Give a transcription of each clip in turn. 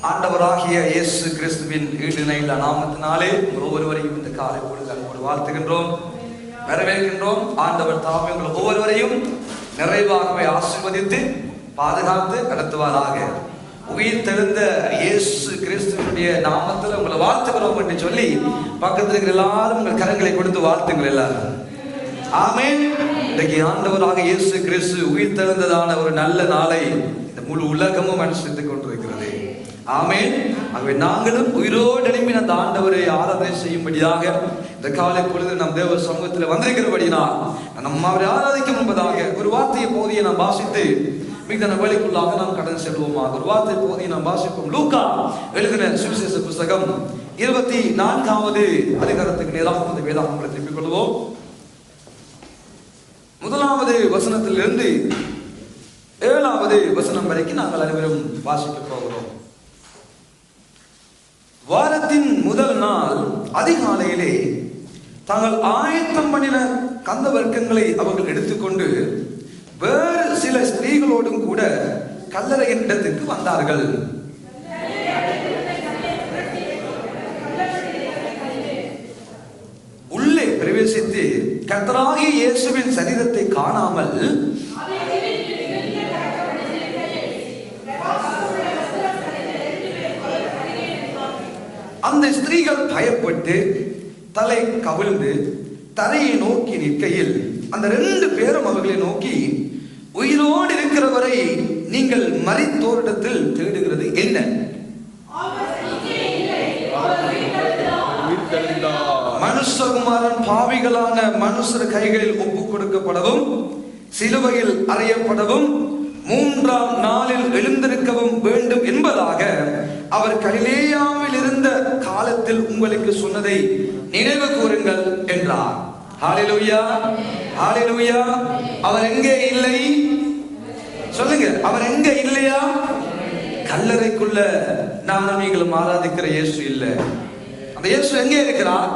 ஆண்டவராகிய இயேசு கிறிஸ்துவின் ஈடுணையில்லா நாமத்தினாலே ஒவ்வொருவரையும் இந்த காலை பொழுது அன்போடு வாழ்த்துகின்றோம், வரவேற்கின்றோம். ஆண்டவர் தாமே உங்கள் ஒவ்வொருவரையும் நிறைவாகவே ஆசீர்வதித்து பாதுகாத்து நடத்துவாராக. உயிர் தெழுந்த இயேசு கிறிஸ்துவனுடைய நாமத்தில் உங்களை வாழ்த்துகிறோம் என்று சொல்லி பக்கத்தில் இருக்கிற எல்லாரும் உங்கள் கரங்களை கொடுத்து வாழ்த்துங்கள் எல்லாரும். ஆமென். இன்றைக்கு ஆண்டவராக இயேசு கிறிஸ்து உயிர் தெழுந்ததான ஒரு நல்ல நாளை இந்த முழு உலகமும் அனுசரித்துக் கொண்டிருக்கிறது. ஆமென். ஆகவே நாங்களும் உயிரோடு எழும்பி அந்த ஆண்டவரை ஆராதனை செய்யும்படியாக இந்த காலை பொழுது நம் தேவ சமூகத்தில் வந்திருக்கிறபடினால் நம்ம அவரை ஆராதிக்கும் என்பதாக ஒரு வார்த்தையை போதிய நாம் வாசித்து மிக வேலைக்குள்ளாக நாம் கடந்து செல்வோமாக. ஒரு வார்த்தை போதிய நாம் வாசிப்போம். லூக்கா எழுதின சுவிசேஷ புஸ்தகம் 24வது அதிகாரத்துக்கு நேராக அந்த வேதாகமத்தை திருப்பிக் கொள்வோம். 1வது வசனத்திலிருந்து 7வது வசனம் வரைக்கும் நாங்கள் அனைவரும் வாசிக்க போகிறோம். வாரத்தின் முதல் நாள் அதிகாலையிலே தாங்கள் ஆயத்தம் பண்ணின கந்த வர்க்கங்களை அவர்கள் எடுத்துக்கொண்டு வேறு சில ஸ்திரீகளோடும் கூட கல்லறையின் இடத்திற்கு வந்தார்கள். உள்ளே பிரவேசித்து கர்த்தராகிய இயேசுவின் சரீரத்தை காணாமல் அந்த ஸ்திரீகள் பயப்பட்டு தலை கவிழ்ந்து தரையை நோக்கி நிற்கையில் அந்த 2 பேரும் அவர்களை நோக்கி, உயிரோடு இருக்கிறவரை நீங்கள் மரித்தோரிடத்தில் தேடுகிறது என்ன? மனுஷகுமாரன் பாவிகளான மனுஷர் கைகளில் ஒப்பு கொடுக்கப்படவும் சிலுவையில் அறையப்படவும் 3ஆம் நாளில் எழுந்திருக்கவும் வேண்டும் என்பதாக அவர் கலிலேயாவில் இருந்த காலத்தில் உங்களுக்கு சொன்னதை நினைவு கூறுங்கள் என்றார். ஹல்லேலூயா, ஹல்லேலூயா. அவர் எங்கே இல்லை? சொல்லுங்க, அவர் எங்கே இல்லையா? கல்லறைக்குள்ள நானும் நீங்களும் ஆராதிக்கிற இயேசு இல்ல. அந்த இயேசு எங்கே இருக்கிறார்?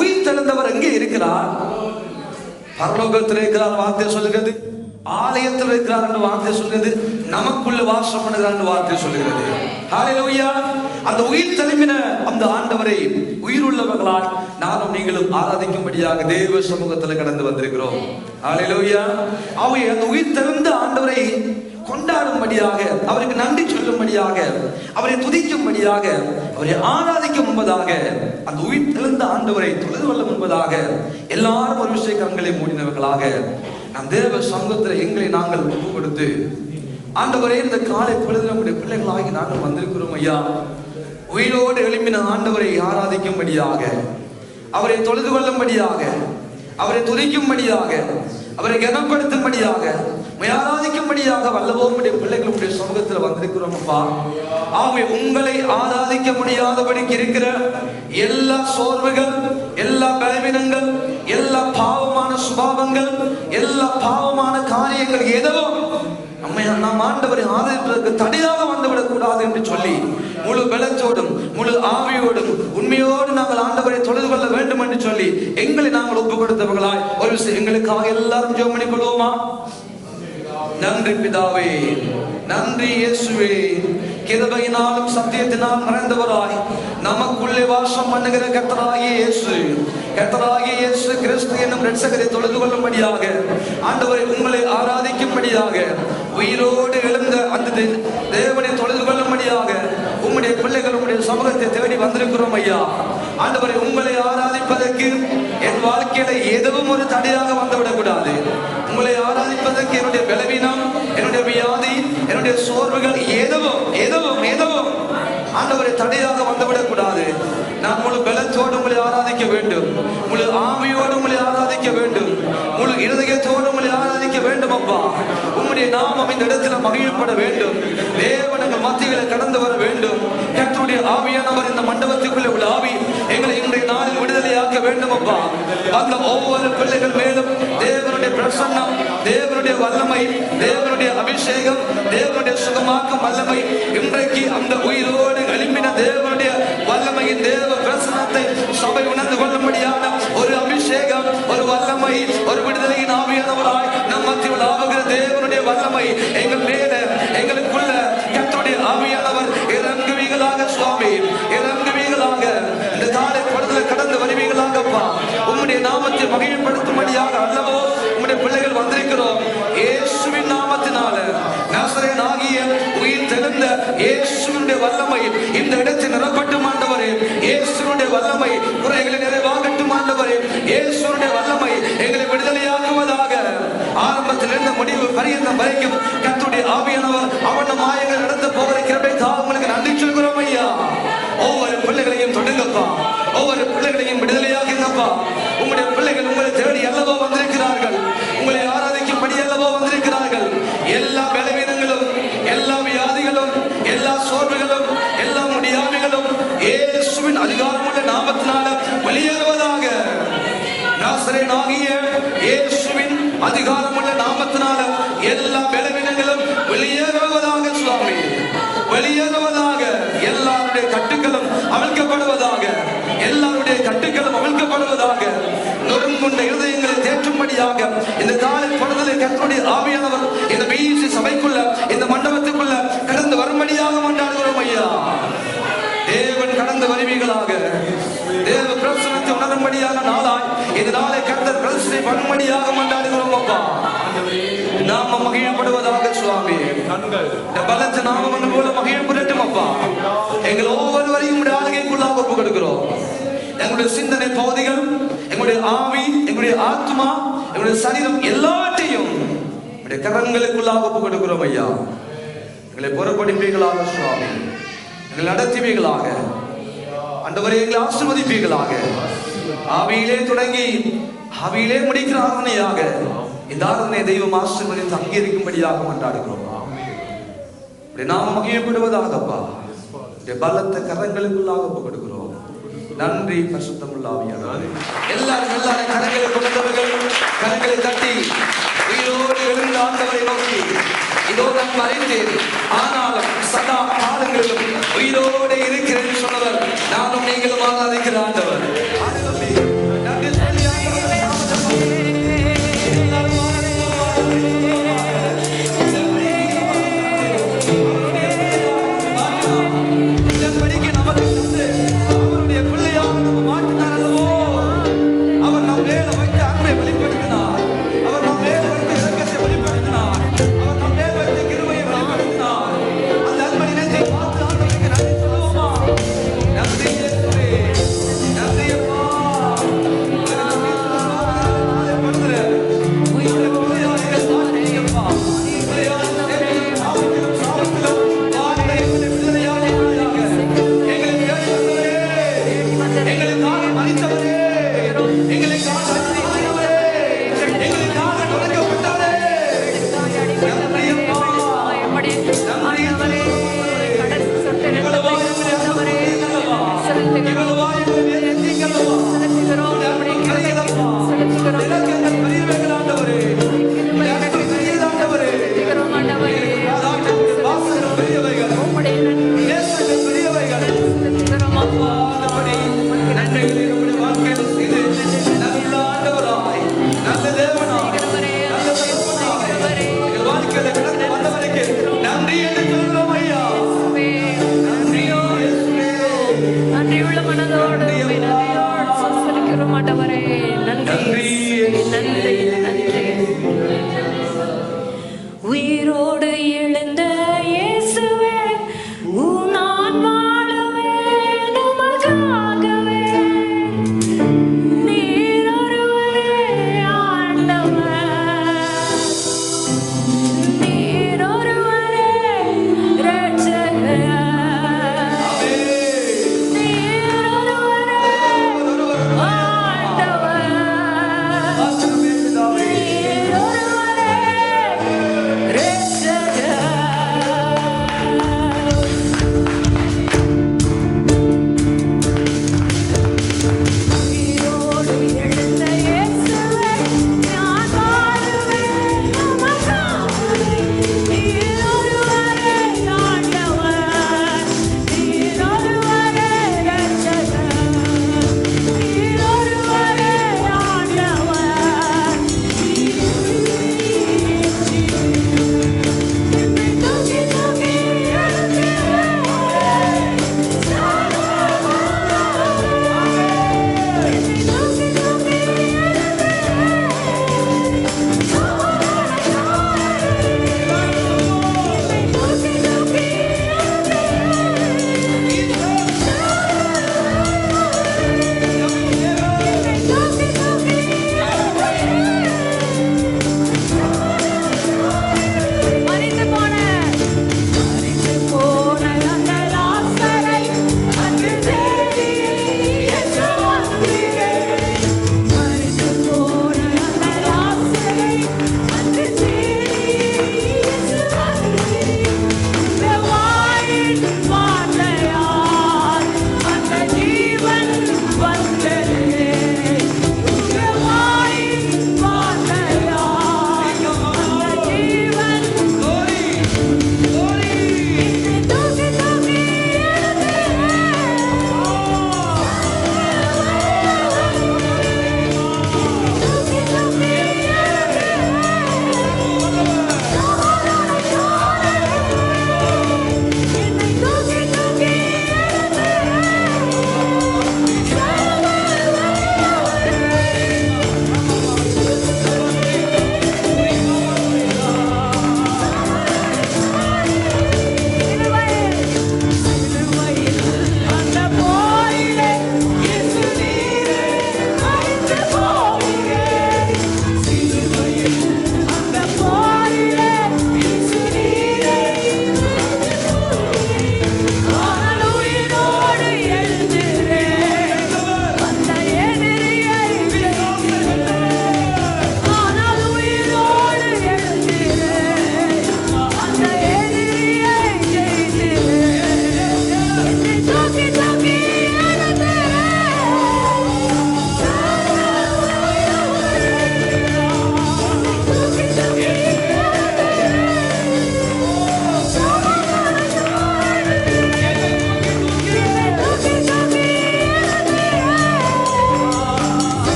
உயிர் தெழுந்தவர் எங்கே இருக்கிறார்? பரலோகத்தில் இருக்கிறார் வார்த்தை சொல்லுகிறது, ஆலயத்தில் இருக்கிறார் என்று வார்த்தை சொல்கிறது, நமக்குள்ள வாசம் பண்ணுகிறார் என்று வார்த்தை சொல்கிறது. ஹல்லேலூயா. அந்த உயிர் தெழும்பின அந்த ஆண்டவரை உயிர் உள்ளவர்களால் நானும் நீங்களும் ஆராதிக்கும்படியாக தேவ சமூகத்தில் கடந்து வந்திருக்கிறோம். ஹல்லேலூயா. அவை அந்த உயிர் தெழுந்த ஆண்டவரை கொண்டாடும்படியாக, அவருக்கு நன்றி சொல்லும்படியாக, அவரை துதிக்கும்படியாக, அவரை ஆராதிக்கும் என்பதாக, அந்த உயிர் தெழுந்த ஆண்டவரை தொழுது கொள்ளும் என்பதாக எல்லாரும் ஒரு விஷய கண்களை மூடினவர்களாக நம் தேவ சமூகத்தில் எங்களை நாங்கள் ஒப்பு கொடுத்து, ஆண்டவரே இந்த காலை பொழுது நம்முடைய பிள்ளைகளாகி நாங்கள் வந்திருக்கிறோம் ஐயா. உயிரோடு எழுப்பின ஆண்டவரை ஆராதிக்கும்படியாக, அவரை தொழுது கொள்ளும்படியாக, அவரை துதிக்கும்படியாக, அவரை கனப்படுத்தும்படியாக, ஆராதிக்கும்படியாக வல்லவோருடைய பிள்ளைகளுடைய சமூகத்தில் வந்திருக்கிறோம் அப்பா. ஆகவே உங்களை ஆராதிக்க முடியாதபடிக்கு இருக்கிற எல்லா சோர்வுகள், எல்லா பலவீனங்கள், எல்லா பாவமான சுபாவங்கள், எல்லா பாவமான காரியங்கள் எதுவும் நாம் ஆண்டவரை ஆதரிப்பதற்கு தடையாக வந்துவிடக் கூடாது என்று சொல்லி முழு பலத்தோடும் முழு ஆவியோடும் உண்மையோடு நாங்கள் ஆண்டவரை தொழுது கொள்ள வேண்டும் என்று சொல்லி எங்களை நாங்கள் ஒப்பு கொடுத்தவர்களாய் ஒரு விஷயம் எங்களுக்காக எல்லாரும் ஜெபம் பண்ணிக் கொள்வோமா? நன்றி பிதாவே, நன்றி இயேசுவே. கிருபையினாலும் சத்தியத்தினால் நிறைந்தவராய் நமக்குள்ளே வாசம் பண்ணுகிற கர்த்தராகிய இயேசு, கர்த்தராகிய இயேசு கிறிஸ்து என்னும் இரட்சகரை தொழுது கொள்ளும்படியாக, ஆண்டவரை உங்களை ஆராதிக்கும்படியாக, உயிரோடு எழுந்த அந்த தேவனை தொழுது கொள்ளும்படியாக உம்முடைய பிள்ளைகள் உம்முடைய சமூகத்தை தேடி வந்திருக்கிறோம் ஐயா. ஆண்டவரை உங்களை ஆராதிப்பதற்கு என் வாழ்க்கையில எதுவும் ஒரு தடையாக வந்துவிடக் கூடாது. உங்களை ஆராதிப்பதற்கு என்னுடைய பலவீனம், என்னுடைய வியாதி, என்னுடைய சோர்வுகள் எதுவும் ஆண்டவரை தடையாக வந்துவிடக் கூடாது. நான் முழு பலத்தோடு உங்களை ஆராதிக்க வேண்டும், முழு ஆவியோடு உங்களை ஆராதிக்க வேண்டும், முழு இருதயத்தோடு உங்களை ஆராதிக்க வேண்டும் அப்பா. உம்முடைய நாமம் இந்த இடத்துல மகிழ்ப்பட வேண்டும். தேவனங்கள் மத்தியில கடந்து வர வேண்டும். கர்த்தருடைய ஆவியானவர் இந்த மண்டபத்துக்குள்ளே உள்ள ஆவி எங்களை இன்றைய நாளில் விடுதலையாக்க வேண்டும் அப்பா. அந்த ஒவ்வொரு பிள்ளைகள் மேலும் தேவனுடைய பிரசன்னம், தேவனுடைய வல்லமை, தேவனுடைய அபிஷேகம், தேவனுடைய சுகமாக்கும் வல்லமை இன்றைக்கு அந்த உயிரோடு எழும்பின தேவனுடைய வல்லமையின் தேவ பிரசனத்தை சபை உணர்ந்து கொள்ளும்படியான ஒரு அபிஷேகம், ஒரு வல்லமை, ஒரு விடுதலையின் ஆவியானவராய் நம் மத்தியில் ஆகுகிற தேவனுடைய வல்லமை எங்கள் மேல, எங்களுக்குள்ள கர்த்தருடைய ஆவியானவர் தெளிந்த இயேசுவினுடைய வல்லமை இந்த இடத்தை நிரப்பட்டும் ஆண்டவரே. இயேசுவினுடைய வல்லமை குறைகளை நிறைவாகட்டும் ஆண்டவரே. இயேசுவினுடைய வல்லமை எங்களை விடுதலையாக்குவதாக. ஆரம்பத்திலிருந்து முடிவு பரியந்தம் வரைக்கும் கர்த்தருடைய ஆவியானவர் அவன் மாயங்கள் நடந்து போகிற கிருபைக்காக உங்களுக்கு நன்றி சொல்கிறோம் ஐயா. ஒவ்வொரு பிள்ளைகளையும் தொடுங்கப்பா, ஒவ்வொரு பிள்ளைகளையும் விடுதலையாகுங்கப்பா. உங்களுடைய பிள்ளைகள் உங்களை தேடி அல்லவோ வந்திருக்கிறார்கள், உங்களை ஆராதிக்கும்படி அல்லவோ வந்திருக்கிறார்கள். எல்லா பலவீனங்களும், எல்லா வியாதிகளும், எல்லா சோர்வுகளும், எல்லா முடியாமைகளும் இயேசுவின் அதிகாரமுள்ள நாமத்தினால வெளியேறுவதாக. நாசரேயனாகிய இயேசுவின் அதிகாரமுள்ள நாமத்தினால எல்லா பலவீனங்களும் வெளியேறுவதாக சுவாமி, வெளியேறுவதாக. எல்லாருடைய கட்டுக்களும் அவிழ்க்கப்படுவதாக, எல்லாருடைய கட்டுக்களும் அவிழ்க்கப்படுவதாக. நொறுங்குண்ட இருதயங்களை தேற்றும்படியாக இந்த காலை பொழுதிலே கர்த்தருடைய ஆவியானவர் இந்த பிசி சபைக்குள்ள, இந்த மண்டபத்துக்குள்ள கடந்து வரும்படியாக கொண்டாடுகிறோம் ஐயா. தேவன் கடந்து வருவீர்களாக. தேவ பிரசனத்தை உணரும்படியான நாளாய் இந்த நாளை கர்த்தர் பிரதிஷ்டை பண்ணும்படியாக கொண்டாடுகிறோம் அப்பா. நாம மகிழப்படுவதாக சுவாமி. இந்த பலத்த நாமம் போல மகிழப்படட்டும் அப்பா. எங்கள் ஒவ்வொருவரையும் உடைய ஆளுகைக்குள்ளாக ஒப்பு கொடுக்கிறோம். எங்களுடைய சிந்தனை பகுதிகள், எங்களுடைய ஆவி, எங்களுடைய ஆத்மா, எங்களுடைய சரீரம் எல்லாத்தையும் உடைய கரங்களுக்குள்ளாக ஒப்பு கொடுக்கிறோம் ஐயா. எங்களை பொறுப்படிப்பீர்களாக சுவாமி, எங்களை நடத்துவீர்களாக ஆண்டவரே, எங்களை ஆசீர்வதிப்பீர்களாக. ஆவியிலே தொடங்கி ஆவியிலே முடிக்கிற ஆராதனையாக இந்த ஆராதனை தெய்வம் ஆசீர்வதித்து அங்கீகரிக்கும்படியாக கொண்டாடுகிறோம். நாம மகிழப்படுவதாகப்பா. பலத்த கரங்களுக்குள்ளாக ஒப்பு கொடுக்கிறோம். நன்றி பரிசுத்தமுள்ள ஆவியானவரே. எல்லாரும் கரங்களை கொண்டவர்கள் கரங்களை தட்டி உயிரோடு எழுந்த ஆண்டவரை நோக்கி, இதோ நான் மறைந்தேன் ஆனாலும் சதா காலங்களிலும் உயிரோடு இருக்கிறேன் சொன்னவர் நானும் நீங்களும் ஆராதிக்கிற ஆண்டவர். உயிரோடு எழுந்த இயேசுவே நான் வாழுவேன் உமக்காகவே. நீர் ஒருவரே ஆண்டவர், நீர் ஒருவரே இரட்சகர், நீர் ஒருவரே ஆண்டவர், நீர் ஒருவரே இரட்சகர்.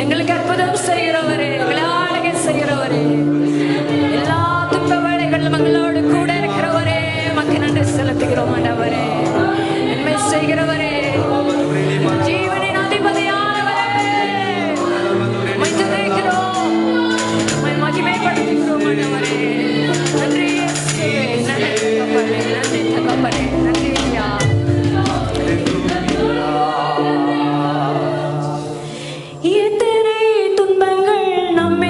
எங்களுக்கு அற்புதம் செய்கிறவரே, எங்களை ஆளுகை செய்கிறவரே, எல்லா துன்ப வேளைகளிலும் எங்களோடு கூட இருக்கிறவரே, மக்கு நன்றி செலுத்துகிறோம் ஆண்டவரே. நன்மை செய்கிறவரே, ஜீவனின் அதிபதியானவரே, உம்மை துதிக்கிறோம், உம்மை மகிமைப்படுத்துகிறோம் ஆண்டவரே. நன்றி இயேசுவே, நன்றி தகப்பனே, நன்றி தகப்பனே, நன்றி ஐயா. எத்தனை துன்பங்கள் நம்மை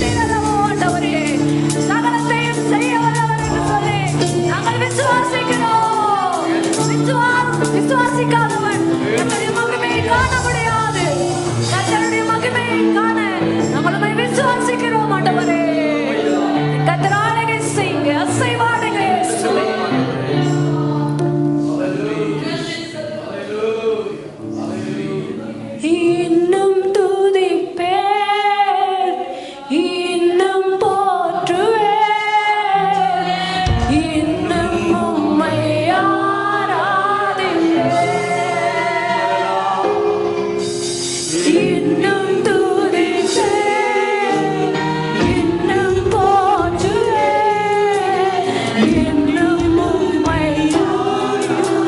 செய்தீர் அல்லவோ ஆண்டவரே, சகலத்தையும் செய்ய வல்லவர் என்று சொல்லி நாங்கள் விசுவாசிக்கிறோம். விசுவாசிக்காதவன் கர்த்தருடைய மகிமையை காண முடியாது. கர்த்தருடைய மகிமையை காண நாங்கள் உம்மை விசுவாசிக்கிறோம் ஆண்டவரே. கர்த்தர் ஆளுகை செய்யுங்க, அசைவாடுங்க இயேசுவே. இன்னும் துதிப்பேன், இன்னும் போற்றுவேன், இன்னும் உம்மை ஆராதிப்பேன். இன்னும் துதிப்பேன், இன்னும் போற்றுவேன், இன்னும் உம்மை ஆராதிப்பேன்.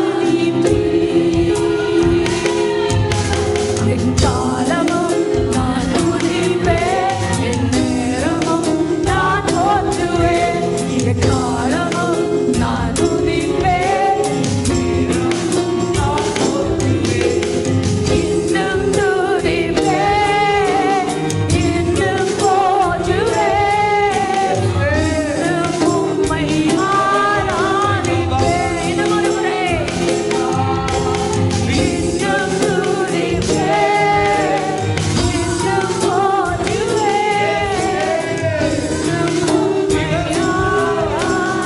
எக்காலமும் நான் துதிப்பேன், எந்நேரமும் நான் போற்றுவேன். எக்காலமும் நான் துதிப்பேன், எந்நேரமும் நான் போற்றுவேன். இன்னும் துதிப்பேன், இன்னும் போற்றுவேன், இன்னும் உம்மை ஆராதிப்பேன். இன்னும் ஒரு முறை. இன்னும் துதிப்பேன், இன்னும் போற்றுவேன், இன்னும் உம்மை ஆராதிப்பேன்.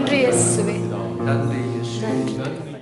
நன்றி இயேசுவே. நன்றி இயேசுவே. நன்றி. நன்றி